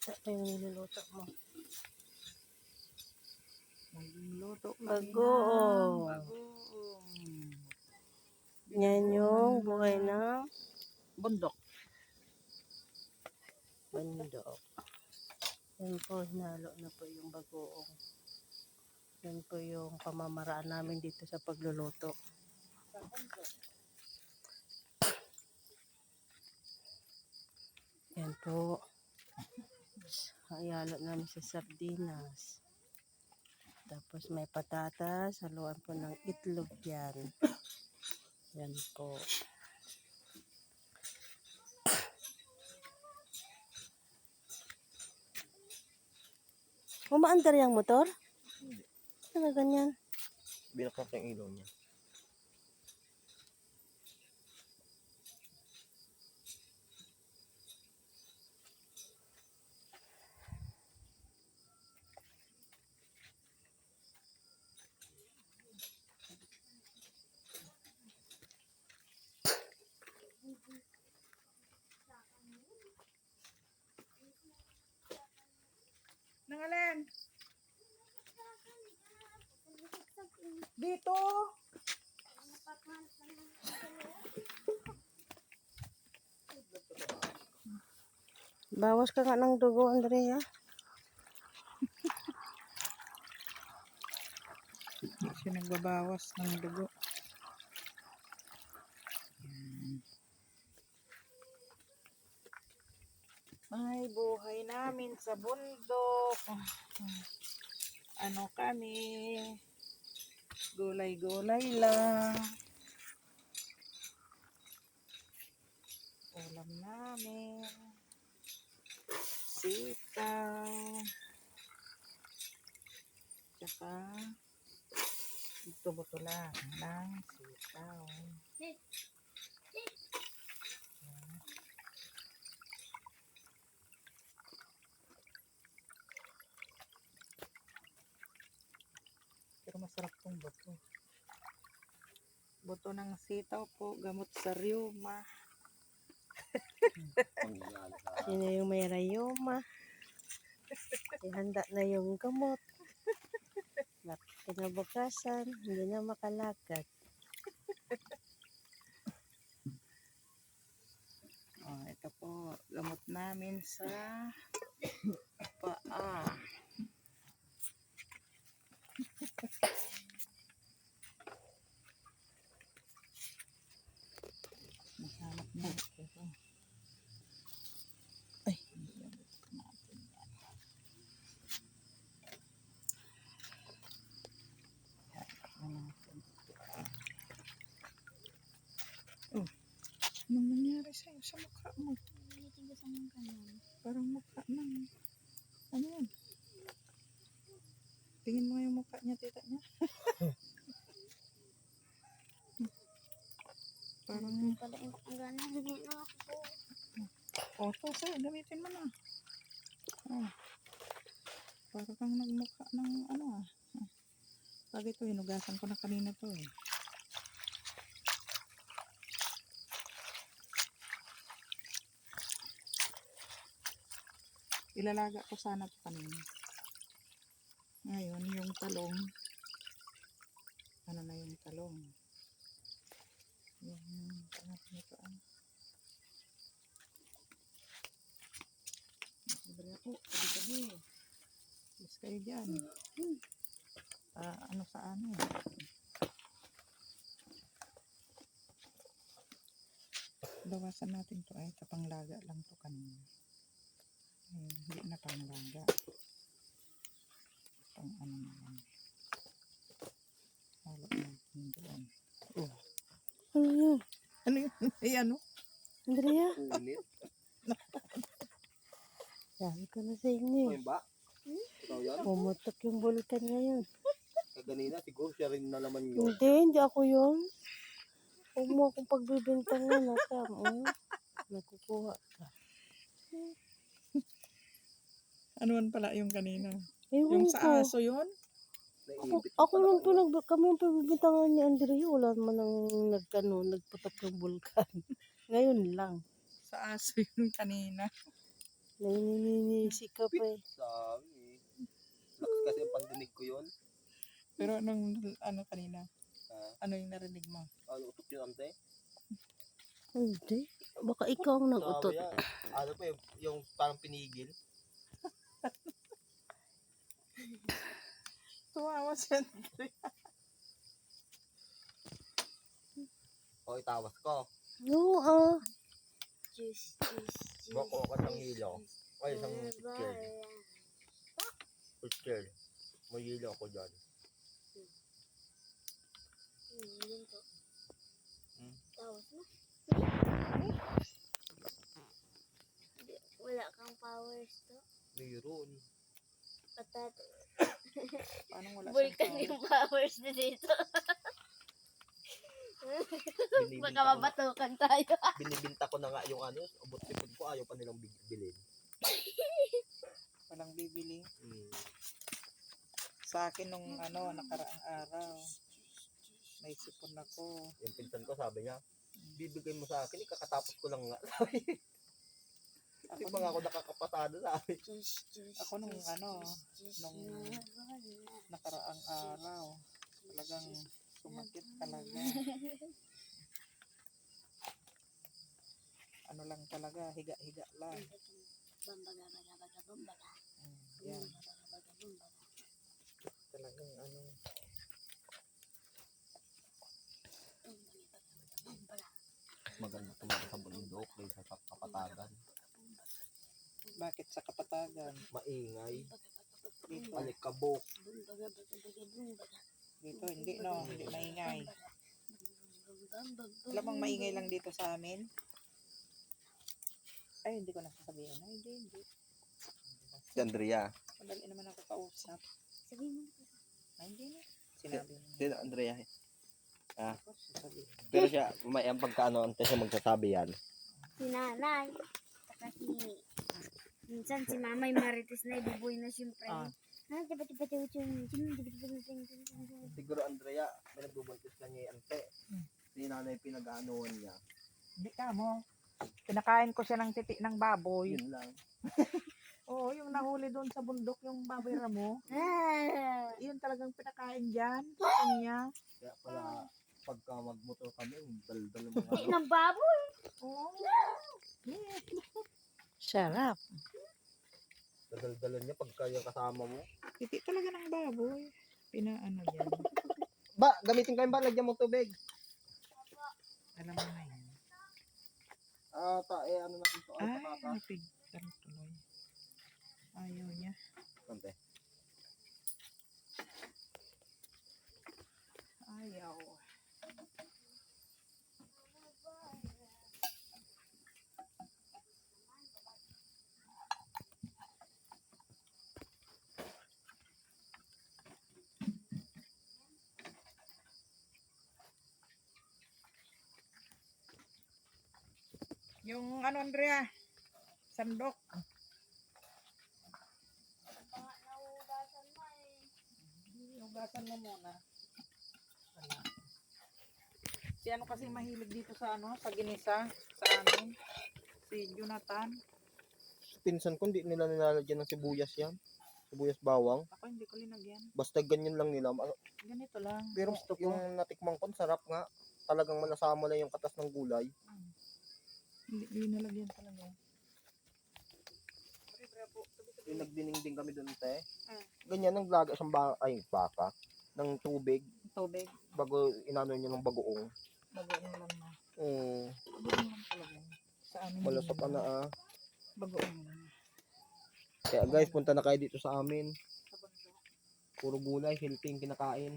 Ano yung niluluto mo? Magluluto kami Bagoong. bagoong. Yan yung buhay ng Bundok. bundok. Yan po, hinalo na po yung bagoong. Yan po yung pamamaraan namin dito sa pagluluto. Yan po. Hayalo namin sa sardinas. Tapos may patatas, haluan po ng itlog yan. Yan po. Umaandar yung motor? Hindi. Ano ganyan? Binakrak yung ilaw niya. Nangalan? Dito. Bawas ka nga ng dugo, Andrea. Siya nagbabawas ng dugo. Ay, buhay namin sa bundok. Ano kami? Gulay-gulay lang. Ulam namin. Sitaw. Tsaka buto-buto lang ng sitaw. Pero masarap tong buto. Buto ng sitaw po, gamot sa rheuma. Sino yung may rayoma? Ihanda na yung gamot. Kinabukasan, hindi na makalakad. Oh, ito po, gamot namin sa paa. Mahanap na ito. Ay, natin yan. Hanap na natin. Oh, anong nangyari sa'yo sa mukha mo? Parang mukha ng ano yan? Tingin mo yung mukha niya, tita niya. Parang Pala yung gana, hindi na ako po. oto sa'yo, gamitin mo na. Oh, para kang nagmukha ng ano ah. Pag ito, hinugasan ko na kanina to eh. Ilalaga ko sana ito kanina. Ngayon, yung talong. Ano na yung talong? Yung ano nito ah. Sabi ako, tabi-tabi. Yes kayo dyan. Ano sa ano? Bawasan natin to ay kapanglaga lang to kanina. Hindi na panglaga. Pang ano na lang. Halo natin doon. Oh. Ano yun? Ano yun? Ay ano? Andrea? Ulit. Sabi ko na sa inyo. Ayun ba? Ikaw yan? Pumutok yung bulkan ngayon. Kaganina, siguro siya rin na naman yun. Hindi ako yun. Huwag mo akong pagbibintangan na ka. Nakukuha ka. Ano man pala yung kanina? Ewan Yung sa ko. aso yun? Ako lang po, kami yung pagbibintangan ni Andrea. Wala naman ang nagputok ng bulkan. Ngayon lang. Sa aso yun kanina. Nanginginisik ka pa eh. Sabi. Lakas kasi ang pandinig ko yun. Pero nung ano kanina, Ah, ano yung narinig mo? ano utot yun ante? Hindi. Baka ikaw ang nag-utot. Sabi yan. Ano pa yung parang pinigil. Tumawa siya. O itawas ko. Oo ah. Juice. Bako ka ng hilo. Ay, isang picture. Picture. May hilo ako dyan. Yun to. Hmm. Tawas mo. Wala kang powers to. Mayroon. Patat. Paano wala Vulkan siyang yung powers na dito. Baka mabatukan tayo. Binibinta ko na nga yung ano, abot tipod ko, ayaw pa nilang bilhin. walang bibili? Hmm. Sa akin nung ano, nakaraang araw, may sipon ako. Yung pinsan ko sabi niya, bibigay mo sa akin, kakatapos ko lang nga. Sabi, hindi pa nga ako nakakapasado sabi. Ako nung ano, nung nakaraang araw, talagang sumakit talaga. Ano lang talaga, higa-higa lang. Yan, talagang ano. Maganda tumakas sa bundok, kaysa sa kapatagan. Bakit sa kapatagan? Maingay, Dito, alikabok. dito hindi no, hindi maingay. Alam mong maingay lang dito sa amin? Ay, hindi ko nasasabihin. Ay, hindi. Si Andrea. Madali naman ako kausap. Sabihin mo. Ay, hindi na. Sinabi mo. Si Andrea. Ako, sasabihin. Pero siya, may ang pagkaano, ante siya magsasabi yan. Si nanay. Saka minsan si mamay marites na ibubuhay na siyempre. Ah. Siguro Andrea, may nagbubuntis na niya yung ante. Si nanay pinag-aanuhan niya. Hindi ka mo. Pinakain ko siya ng titi ng baboy. Yun lang. Oo, yung nahuli doon sa bundok, yung baboy ramo. Ah. Yun talagang pinakain dyan. Sa kanya. Kaya pala, pagka magmotor kami, daldal mga Di ano. ng baboy. Oo. Yeah. Sarap. Dadaldalan niya pagka yung kasama mo. Titi talaga ng baboy. Pinaano dyan. Ba, gamitin kayo ba? Lagyan mo tubig. Alam mo na yun. Ano na ito? Ay, Ay, patata. napigtan tuloy. Ayaw niya. Ante. Ayaw. Yung ano, Andrea? Sandok. Hugasan mo muna. Wala. Si ano kasi mahilig dito sa ano, sa ginisa, sa amin. Si Jonathan. Pinsan ko, hindi nila nilalagyan ng sibuyas yan. Sibuyas bawang. Ako hindi ko linagyan. Basta ganyan lang nila. Ganito lang. Pero Gusto ko. yung natikman ko, sarap nga. Talagang malasama na yung katas ng gulay. Hindi linalagyan talaga. Yung nagdiningding kami doon, te. Ah. Ganyan ang laga siyang baka. Ng tubig. Tubig. Bago inano niya ng bagoong. Bagoong lang na. Mm, Bagoong lang talaga. Sa amin. malasap na Bagoong lang. Kaya guys, punta na kayo dito sa amin. Sa bundok. Puro gulay, healthy yung kinakain.